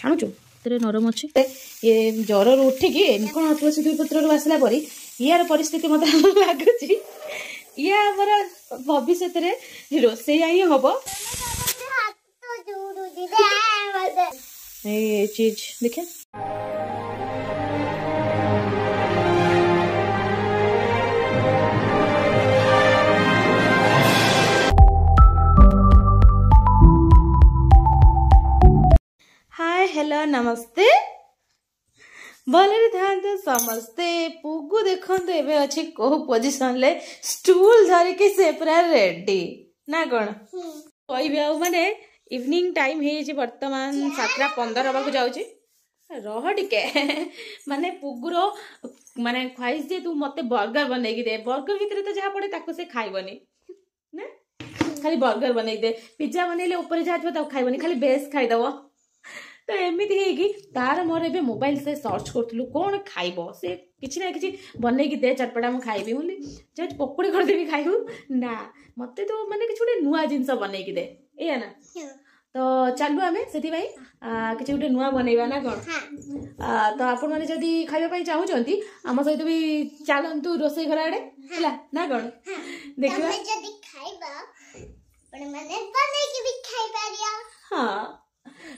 छाणुचु तेरे नरम अच्छे ये ज्वर उठिकी कौन तुलसी दुई पत्र आसला पर यार परिस्थिति मत लगुच या आमर भविष्य रोसैया ही हम ये चीज देखे हाय हेलो नमस्ते भले था समस्ते पुगु देखो एवं अच्छी कौ पोजिशन ले स्टूल धरिकी से पूरा रेडी ना कौन कह माने इवनिंग टाइम है बर्तमान 7:15 हवा जाऊँ रह टिके माने पुगुर माने ख्वाइश जे तू मते बर्गर बनई दे बर्गर भितर तो जहाँ पड़े ताको से खाइबनी ना खाली बर्गर बनई दे पिज्जा बनइले ऊपर जहाँ खाइबनी खाली बेस खाइदब तो एमती है तार मोर ए मोबाइल से सर्च करूँ कौन खाइब से किसी ना कि बनई दे चटपटा मुझे खाइबी बोली जज पकोड़ी करदेवी खाइबू ना मत तो माने कि गोटे नुआ जिनस बनई दे या ना तो चलू आम से किसी गोटे नुआ बनइबा ना कौन तो आपण मैंने जदि खाइबा चाहूँगी आम सहित भी चलतु रोसई घर आड़े है ना कौन देखा हाँ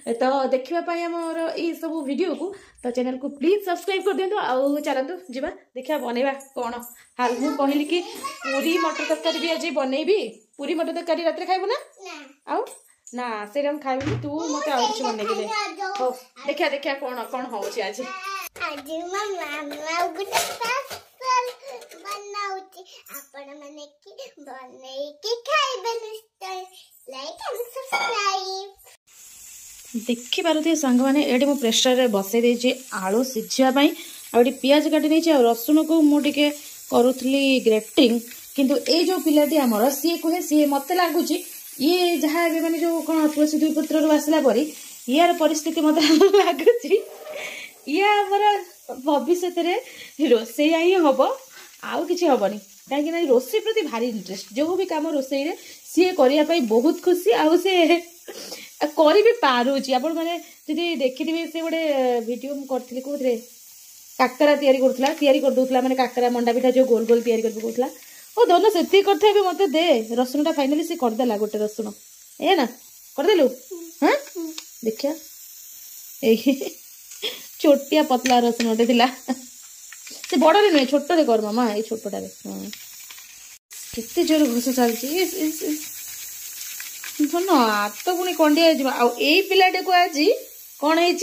तो देखापी आमर ये सब वीडियो को तो चैनल को प्लीज सब्सक्राइब कर दिंतु आउ चलतु जीवा देखा बनइबा कौन हाल मु कहली कि पूरी मटर तरकारी भी आज बनइबी पूरी मटर तरकारी रात खाइबू ना आउ ना से खाइबी तू मत आउ कुछ बनई दे हो देखा देखा कौन कौन होची आज आज मामा गुटे स्पेशल बनाउची आपण माने की बनई की खाइबे लाइक एंड सब्सक्राइब देखि पारे सांग मैंने ये मुझे प्रेसर बसई देछि आलू सिझापी आउे पियाज काटी नहीं रसुण को मुझे करुली ग्रेटिंग किंतु ये जो पिलाटी आमर सी कहे सी मत लगुच ये जहाँ मैंने जो कौन तुलसी दुई पत्र आसला पर यार परिस्थिति मत लगुच ये आमर भविष्य रोसैया ही हम आउ कि हेनी कहीं रोसई प्रति भारी इंटरेस्ट जो भी कम रोसई सी करने बहुत खुशी आउ से करी भी पारुची आपण माने जदि देखिथिबे से गोटे वीडियो मु करथिली कोथरे काकरा तयारी कर दोथला माने काकरा मंडा पिठा जो गोल गोल तयारी कर कोथला ओ दोनो सेती करथे भी मते दे रसुनटा फाइनली से कर देला गोटे रसुन ए ना कर देलु हां देखिया ए छोटिया पतला रसुनटे थिला से बड़ रे नै छोटो रे कर मामा ए छोटोटा रे हां केते जोर घुस चलची सुन हाथ पुणी कंडिया आई पिलाटे को आज कौन है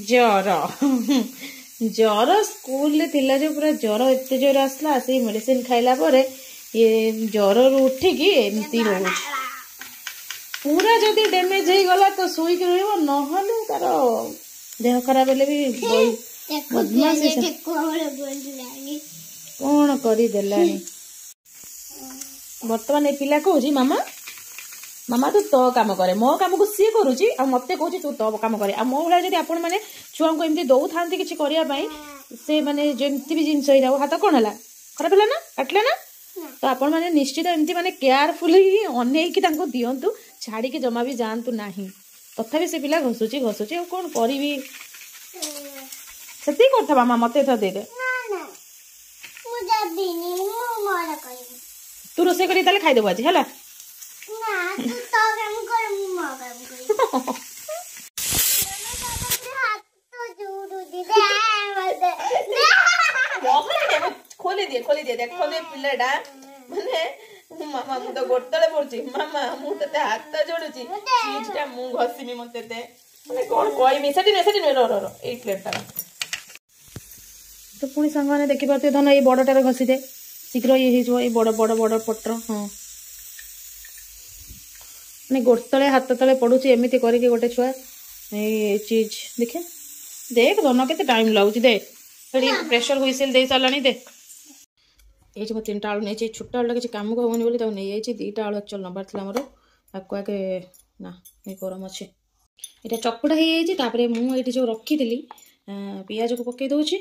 जर जर स्कूल थिला जो पूरा जर एत जोर आसला से मेडिसिन खाइला परे ये जर उठिकी एमती रोज पूरा जदि डैमेज हो गला तो सोईक रहिबो नहले तार देह खराब हेले भी बदमाशी कौन करी देलानी बर्तमान ये पिला कहूँ मामा मामा तू तो काम करे मो काम को सी करुची आ मते कहूँ तू तो काम करे आ मो भाई जब आपण मैंने छुआ को एमती दौ था किसी करने से माने जमती भी जिनस हो हाथ कौन है खराब है ना काटले ना तो आपण मैंने निश्चित एमती माने केयरफुल अनेक दिंतु छाड़ी के जमा भी जातु ना तथा से पिला घसुची घसुची कौन करी से करता मामा मत दे दे तू रोसे करी ताले खाई देबो आज हला ना तू तो काम कर मु मा काम कर हाथ तो जोड़ू दे खोले दे देखो दे पिलेडा माने मामा मु तो गोटले पड़ची मामा मु तते हाथ जोड़ुची चीजटा मु घसीमी मते ते माने कोन कोइमी सेठी न रो ए प्लेटटा तो पुणी संग माने देखि परते धन ए बड़टार घसी दे शीघ्र ये ये बड़ बड़ बड़ पटर हाँ मैंने गोट तले हाथ तले पड़ुची एमती करके गोटे छुआ ये चीज देखे देख दोनों के टाइम लगुच दे प्रेशर हुइसेल दे सारानी दे ये मैं 3टा आलू नहीं छोट आलू किसी कम को हेनी बोली नहीं 2टा आलू एक्चुअल नबार था मोर आपको आगे ना ये गरम अच्छे यहाँ चकुड़ा हो मुझे जो रखी पियाज को पकई दूची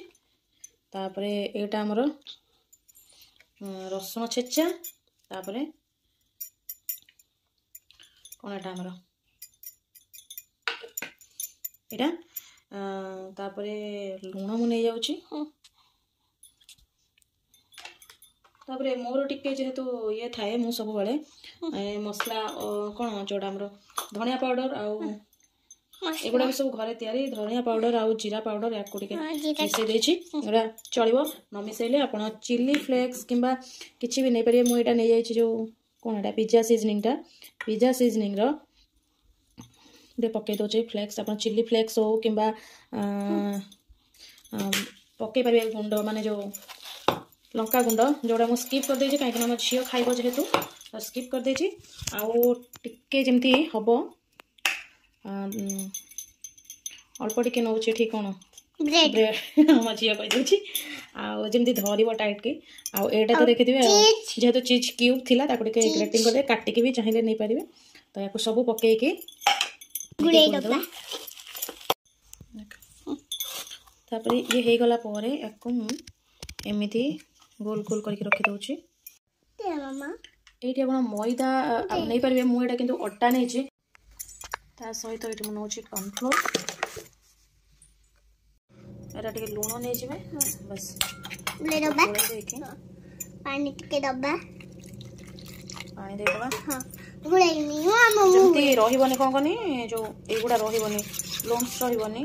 तापरे एटा आमर रसुण छेचा तापरे कौन एटा आमर एटा तापरे लुण मु नहीं जाउची तापरे मोर टिके जेहेतु ये थाए मु सब बेले मसला कौन जोड़ा हमर धनिया पाउडर आउ एगुड़ा भी सब घरे तैयारी धनिया पाउडर आउ जीरा पाउडर या को टिके मिसै देछि एरा चलिबो न मिसैले आपण चिली फ्लेक्स किंबा किछि भी नै परिए मु एटा नै जाइछि जो कोन एटा पिज्जा सीजनिंग रो दे पके दोचे फ्लेक्स अपन चिली फ्लेक्स हो किंबा पके परिए गुंड माने जो लंका गुंड जोड़ा मु स्किप कर देछि काहे कि हम झियो खाइबो जेहेतु तो स्किप कर देछि आउ टिके जेमती हबो अल्प टिके नौछि ठीक कोन ब्रेड हम झियो कहि दोछि आउ जेमती धरिबो टाइट के आउ एटा तो देखि दिबे जेहेतु चीज क्यूब थिला ताको टिके ग्रेटिंग कर दे काटि के भी चाहिले नै परिबे तो याको सब पके के गुड़े दबा तापर ये हे गला परे याको एमिति गोल गोल करके रखी दउची मामा एठी आपण मैदा नै परिबे मु एटा किंतु अट्टा नै छी ता सहित एठी मु नउची कॉर्नफ्लोर एटा टिके लूण नै जिवे बस ले दबा पानी टिके दबा पानी दे दबा हां गुड़े नी मामा जंती रहिबनी कोन कोनी जो एगुडा रहिबनी लम्स रहिबनी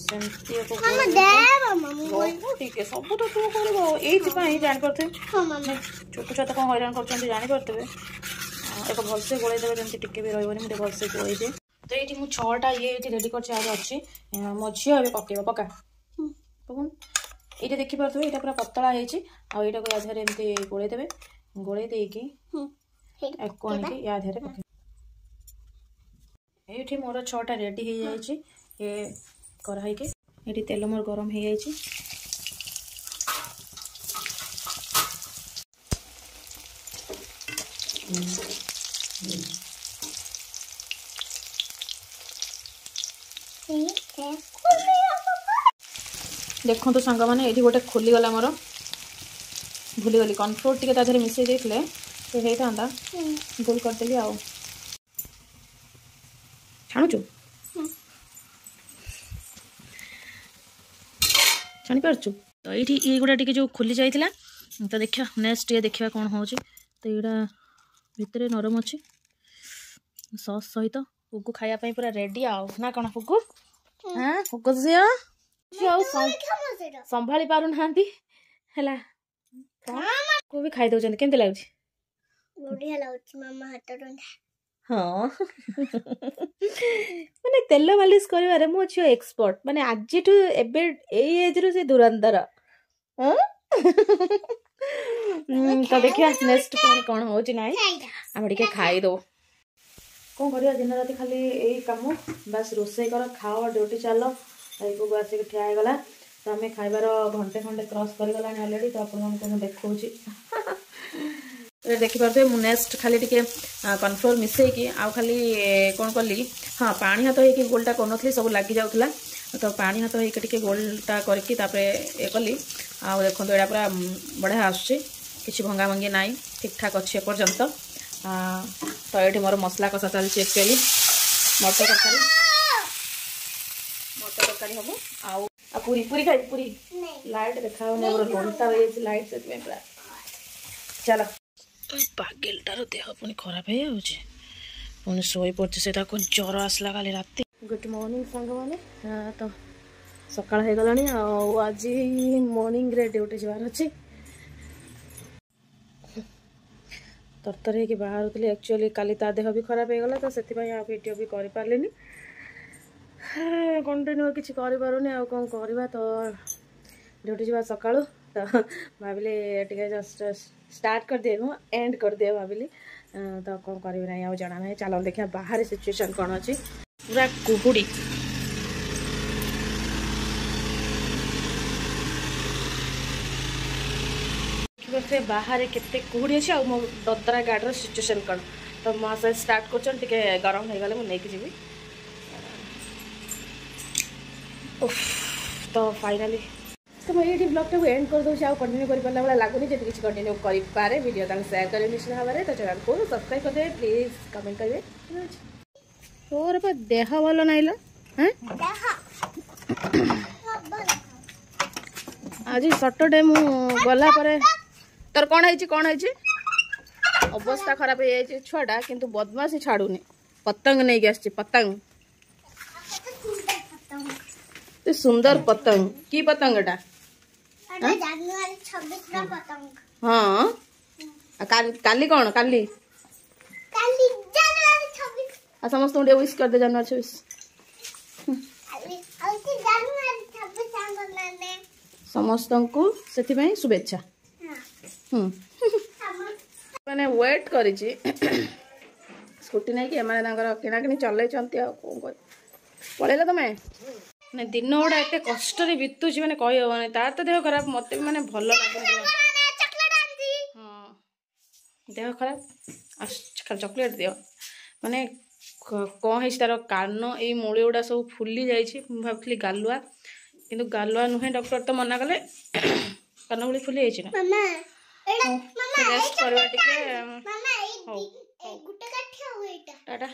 सेमती को मामा दे मामा मु ठीक है सब तो तू करबो एथि पई जान करथे हां मामा छोट छोट को हैरान करछन जानि करतबे एक भलसे गोळे देबे जंती टिके भी रहिबनी मु भलसे गोळे दे तो एठी मु 6टा ये एठी रेडी कर चाहे अछि मझियो अबे पकेबो पका पकन एटा देखि परथबे एटा पूरा पतला हेछि आ एटा को आधार एमती गोळे देबे गोळे देकी एको आनी या आधार पके एठी मोर 6टा रेडी हे जायछि ए कराई के एठी तेल मोर गरम हे जायछि देखो तो सांग माने एठी गोटे खोली गला मोर भूली गली कॉर्नफ्लोर टिके ता धरे मिसै देथले तो हे थांदा गोल कर देली आउ छाणु छु छाणी पारछु तो एठी ए गुडा टिके जो खोली जाइतिला तो देखिया नेक्स्ट ये देखिया कोन होची तो एडा भितरे नरम अछि सॉस सहित फुगु खाया पई पूरा रेडी आउ ना कोन फुगु हां फुगु जिया संभाली पारु नांती हला को भी खाई दउचन केमते लागछि बढ़िया लागछि मामा हाथ रंधा हां माने तेल मालिश करिवारे मु छियो एक्सपर्ट माने आज टू एबे ए एज रो से दुरंदर हां तो देखिया नेक्स्ट कोन होछि नाइ हम टिके खाई दो कोन करिया दिन राती खाली एई काम बस रोसे कर खाओ ड्यूटी चलो एको बासी के ठिया गला तो हमें खाइबार घंटे घंटे क्रॉस कर गला ऑलरेडी तो अपन को देखौछि ए देखि परते मु नेक्स्ट खाली टिके कॉर्नफ्लोर मिसै की आ खाली कोन करली हां पानी हाथ हे की गोलटा कोनथली सब लागि जाउतला तो पानी हाथ हे टिके गोलटा करकी तापरे ए करली आ देखो तो एडा पूरा बढ़िया आछी किछि भंगा भंगी नाही ठीक ठाक अछि पर्यंत तो एठी मोर मसला कसा चलछि एक्चुअली मटर तरकारी हबो आ पूरी पूरी खाई पूरी लाइट देखाओ ने मोर लोंटा होय लाइट से पूरा चलो पागलटार देह पुणी खराब हो जाऊे पुणी शोई पड़े से ज्वर आसला खाली राति गुड मॉर्निंग सांग मैंने तो सकाळ हो गला आज मॉर्निंग रे ड्यूटी जबार अच्छे तरतर हो बाहर थी एक्चुअली काली ता देह भी खराब हो गला तो से वीडियो भी कर पारे कंटिन्यू किसी करें आ कौन करवा तो ड्यूटी जा सका तो भाविली टे जस्ट स्टार्ट कर दिए एंड कर दिए भाविली तो कौन करी ना आ जाना ना चलो देखा बाहर सिचुएशन कौन अच्छी पूरा कुहुड़ी बाहर केते कुहुड़ी अच्छे आ मो ददरा गाड़ी सिचुएशन कौन तो मो स्टार्ट कर गरम हो गले मुझे जी तो फाइनाली तो मुझे ये ब्लॉग टाइम एंड कर दूसरी आउ कंटिन्यू कर पाला भाई लगुनि जी किसी कंटिन्यू करे वीडियो शेयर करें निश्चित भाव में तो चैनल को सब्सक्राइब करदे प्लीज कमेंट करेंगे तोर देह भल ना आज सटरडे मु गला परे तोर कौन है अवस्था खराब हो छुआटा किंतु बदमाशी छाड़ूनी पतंग नहीं आस पतंग तो सुंदर पतंग की पतंग एटा हाँ काली कौन काली समस्त विश कर दे जनवरी 26 समस्त को से शुभेच्छा मैंने वेट करी स्कूटी नहीं कि किणाकिणी चल पलैल तुम्हें दिन गुड़ा एत कष्ट बीतुची मैंने कही तार तो देह खराब मत भी मैंने भल हाँ देह खराब चॉकलेट दियो माने कौन है तार कान ये मूड़ी गुड़ा सब फुली जाइए भावुली गालुआ किंतु गालुआ नुहे डॉक्टर तो मना कले कान मूड़ी फुली जाइए रेस्ट करवा टिके टाटा।